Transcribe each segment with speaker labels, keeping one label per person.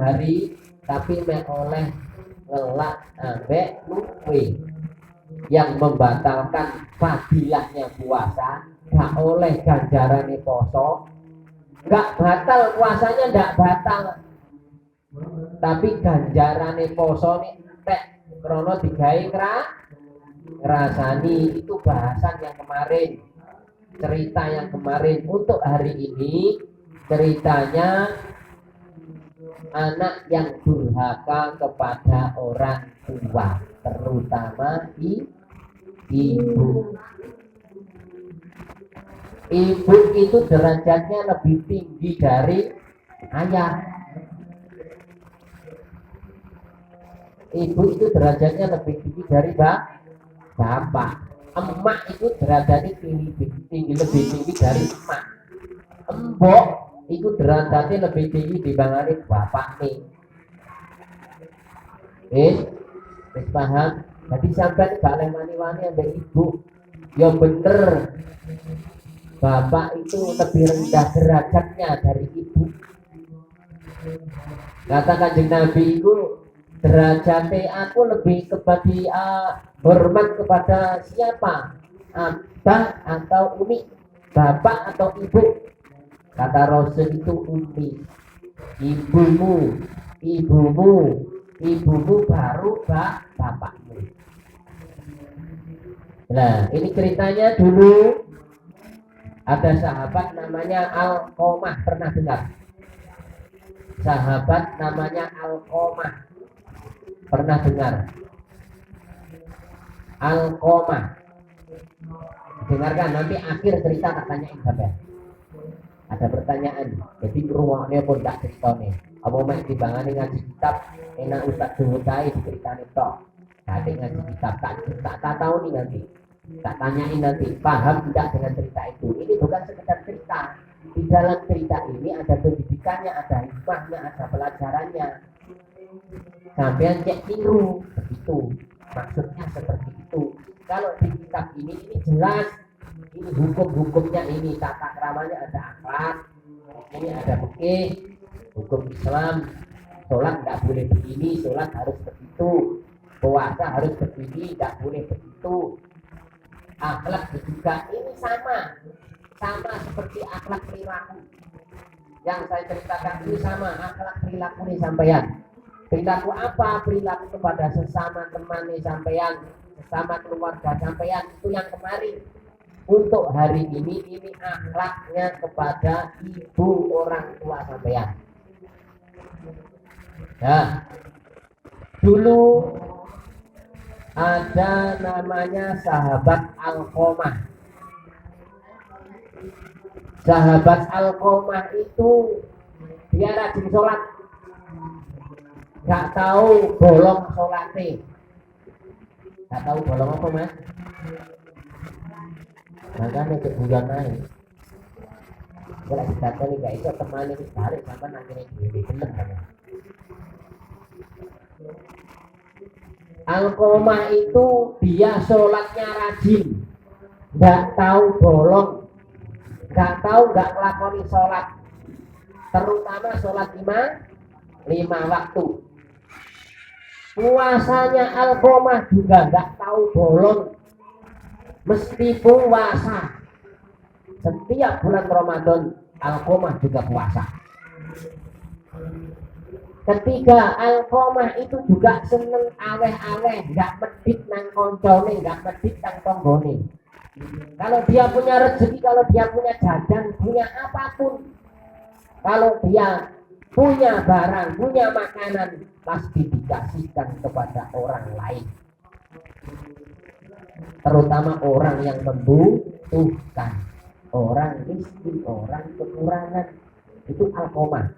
Speaker 1: hari tapi mek oleh ngelak ambek luwe yang membatalkan fadilahnya puasa, gak oleh ganjarane poso, gak batal puasanya, gak batal, tapi ganjarane poso nih entek krono digawe ngrasani. Itu bahasan yang kemarin, cerita yang kemarin. Untuk hari ini ceritanya anak yang durhaka kepada orang tua, terutama ibu. Ibu itu derajatnya lebih tinggi dari ayah. Ibu itu derajatnya lebih tinggi dari bapak. Emak itu derajatnya tinggi lebih tinggi dari emak. Embok itu derajatnya lebih tinggi dibanding bapak nih. Paham? Jadi sampai gak oleh wani-wani ambek ibu. Ya bener, bapak itu lebih rendah derajatnya dari ibu. Kata Kanjeng Nabi itu, derajatnya aku lebih kepada hormat kepada siapa? Abah atau umi? Bapak atau ibu? Kata Rasul itu umi. Ibumu baru bapakmu. Nah, ini ceritanya dulu ada sahabat namanya Alqamah, pernah dengar? Sahabat namanya Alqamah, pernah dengar? Alqamah, dengarkan nanti akhir cerita tak tanyain sampai. Ada pertanyaan, jadi ruangnya pun tak ceritanya. Apa main dibangani ngaji kitab, enak Ustaz Duwutai diceritani tok. Nanti ngaji kitab tak tahu nih nanti. Tak tanyain nanti, paham tidak dengan cerita itu? Ini bukan sekedar cerita. Di dalam cerita ini ada pendidikannya, ada hikmahnya, ada pelajarannya. Sampean cek tiru, begitu. Maksudnya seperti itu. Kalau di kitab ini jelas. Ini hukum-hukumnya, ini tata keramanya, ada akhlak, ini ada fikih, hukum Islam. Sholat nggak boleh begini, sholat harus begitu, puasa harus begini, nggak boleh begitu. Akhlak juga ini sama seperti akhlak perilaku yang saya ceritakan ini, sama akhlak perilaku nih sampean. Perilaku apa? Perilaku kepada sesama teman nih sampean, sesama keluarga sampean, itu yang kemarin. Untuk hari ini akhlaknya kepada ibu orang tua sampean. Nah, dulu ada namanya sahabat Alqamah. Sahabat Alqamah itu dia rajin sholat, gak tahu bolong sholatnya. Gak tahu bolong apa mas? Makanya kebulan naik. Kalau dikata nih gak itu teman ini balik sama nanti diri bener kan? Alqamah itu dia sholatnya rajin, gak tahu bolong, gak tahu gak ngelakoni sholat, terutama sholat lima waktu. Puasanya Alqamah juga gak tahu bolong, mesti puasa. Setiap bulan Ramadan Alqamah juga puasa. Ketiga, Alqamah itu juga seneng aweh-aweh, gak medit nang koncone, gak medit nang tonggone. Kalau dia punya rezeki, kalau dia punya jajan, punya apapun, kalau dia punya barang, punya makanan, pasti dikasihkan kepada orang lain, terutama orang yang membutuhkan, orang miskin, orang kekurangan. Itu Alqamah.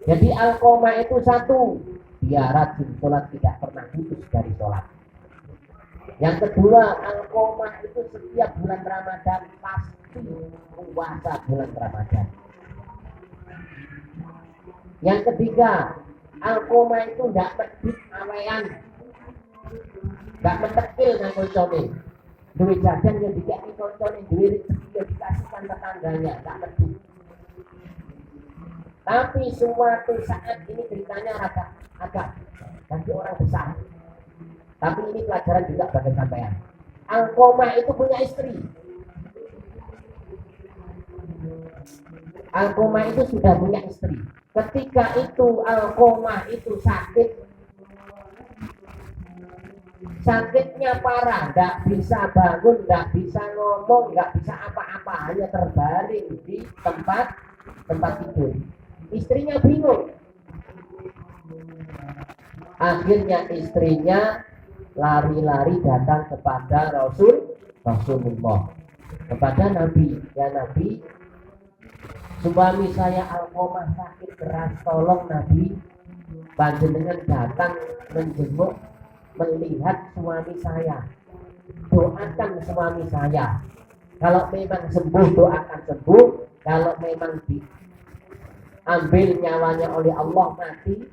Speaker 1: Jadi Alqamah itu satu, dia rajin sholat, tidak pernah putus dari sholat. Yang kedua, Alqamah itu setiap bulan Ramadan pasti puasa bulan Ramadan. Yang ketiga, Alqamah itu tidak medit awean, gak mentekil nang koncone. Duit jajan yang dikasih koncone, duit rezeki yang dikasihkan tetangganya, gak medit. Tapi suatu saat ini ceritanya agak bagi orang besar. Tapi ini pelajaran juga bagi sampean. Alqomah itu punya istri. Alqomah itu sudah punya istri. Ketika itu Alqomah itu sakitnya parah, nggak bisa bangun, nggak bisa ngomong, nggak bisa apa-apa, hanya terbaring di tempat tidur. Istrinya bingung. Akhirnya istrinya lari-lari datang kepada Rasulullah, kepada Nabi. Ya Nabi, suami saya Alqomah sakit keras, tolong Nabi, panjenengan datang menjenguk, melihat suami saya, doakan suami saya. Kalau memang sembuh, doakan sembuh. Kalau memang diambil nyawanya oleh Allah, mati,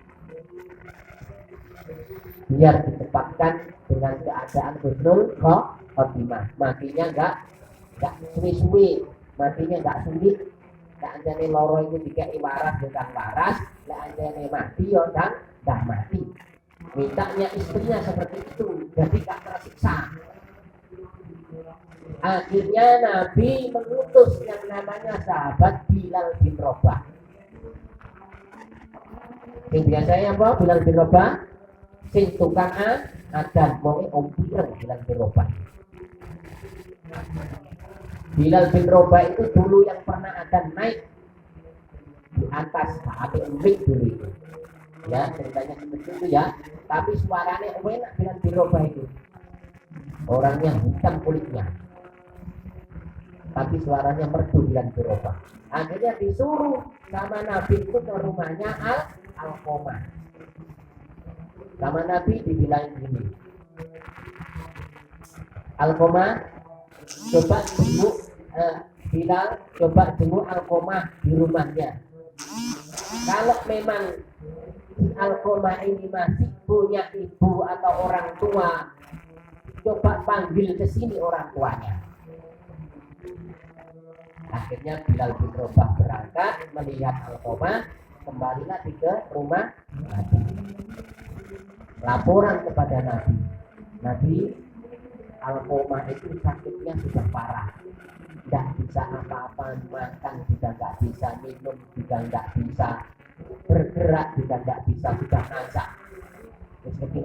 Speaker 1: biar ditempatkan dengan keadaan husnul khotimah. Matinya enggak suwi-suwi, matinya enggak sulit. Enggak anjane loro itu dikai waras bukan waras, enggak anjane mati yo dah mati. Mintanya istrinya seperti itu, jadi enggak tersiksa. Akhirnya Nabi mengutus yang namanya sahabat Bilal bin Rabah. Yang biasanya apa? Bilal bin Rabah sing tukang adan wonge om pireng Bilal bin Rabah. Bilal bin Rabah itu dulu yang pernah adan naik di atas api embik dulu itu. Ya, ceritanya seperti itu ya. Tapi suaranya enak Bilal bin Rabah itu. Orangnya hitam kulitnya, tapi suaranya merdu Bilal bin Rabah. Akhirnya disuruh sama Nabi itu ke rumahnya Alqomah. Sama Nabi dibilang gini, Alqomah, coba jenguk Bilal, coba jenguk Alqomah di rumahnya. Kalau memang Alqomah ini masih punya ibu atau orang tua, coba panggil ke sini orang tuanya. Akhirnya Bilal bin Rabah berangkat melihat Alqomah, kembali lagi ke rumah Nabi. Laporan kepada Nabi, Nabi, Alqomah itu sakitnya sudah parah, tidak bisa apa-apa, makan juga nggak bisa, minum juga nggak bisa, bergerak juga nggak bisa, sudah nasak. Terus seperti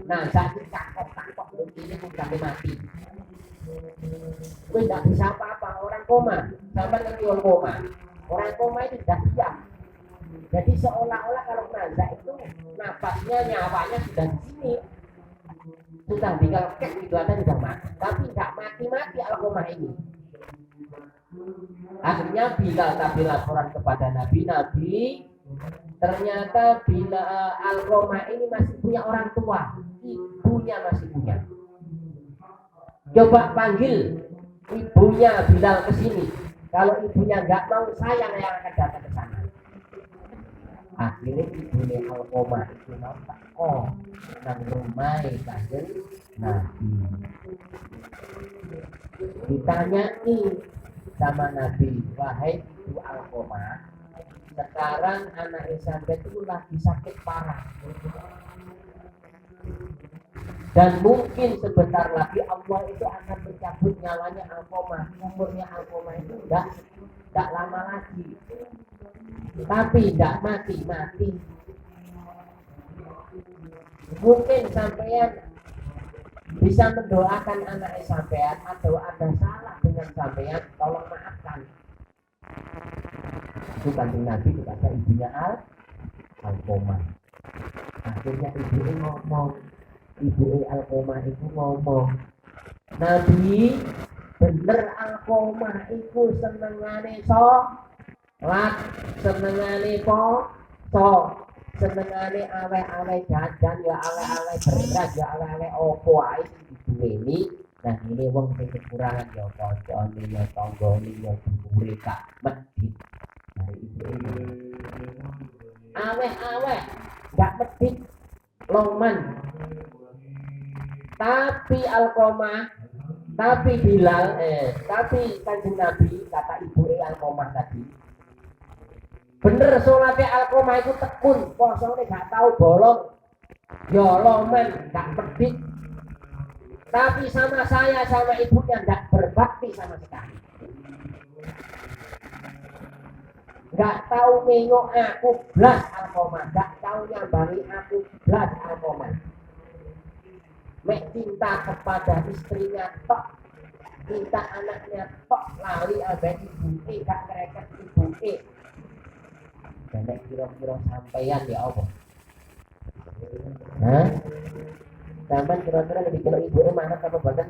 Speaker 1: nasak itu cakok ini pun sampai mati. Gue nggak bisa apa-apa, orang koma, sampai nanti orang koma. Orang koma itu sudah diam. Jadi seolah-olah kalau nazak itu napasnya, nyawanya sudah di sini, sudah tinggal kek gitu aja sudah mati. Tapi nggak mati Alqomah ini. Akhirnya Bilal tapi laporan kepada Nabi, ternyata bila Alqomah ini masih punya orang tua, ibunya masih punya. Coba panggil ibunya Bilal ke sini. Kalau ibunya nggak mau, saya yang akan datang ke sana. Akhirnya ibunya Alqomah itu nampak nang rumah kanjeng Nabi. Ditanyai sama Nabi, wahai ibu Alqomah, sekarang anak sampai itu lagi sakit parah, dan mungkin sebentar lagi Allah itu akan mencabut nyawanya Alqomah. Umurnya Alqomah itu tidak lama lagi, tapi tidak mati. Mungkin sampean bisa mendoakan anak sampean, atau ada salah dengan sampean, tolong maafkan. Itu kanjeng Nabi kepada ibunya Alqomah. Akhirnya ibu Alqomah itu ngomong, Nabi, bener Alqomah itu senengane sholat, senengane poso, senengane awe-awe jajan, ya awe-awe beras, ya awe-awe opo ae diduweni. Nah ini wong sing kekurangan ya kancane, ya tanggane, ya dulure gak medhit. Dari ibu ini awe-awe gak medhit loman. Tapi Alqomah, tapi Bilal, tapi kanjeng Nabi, kata ibu Alqomah tadi, Bener sholatnya Alkomah itu tekun, posone gak tahu bolong, yoloman, gak pedik. Tapi sama saya, sama ibunya gak berbakti sama sekali. Gak tahu nengok aku blas Alkomah, gak tahu nyambangi aku blas Alkomah. Mek cinta kepada istrinya tok, cinta anaknya tok, lali abad ibuke, gak kereket ibuke. Dan kira-kira sampeyan ya Allah. Hah? Sampai kira-kira lebih kalau ibu mana apa badan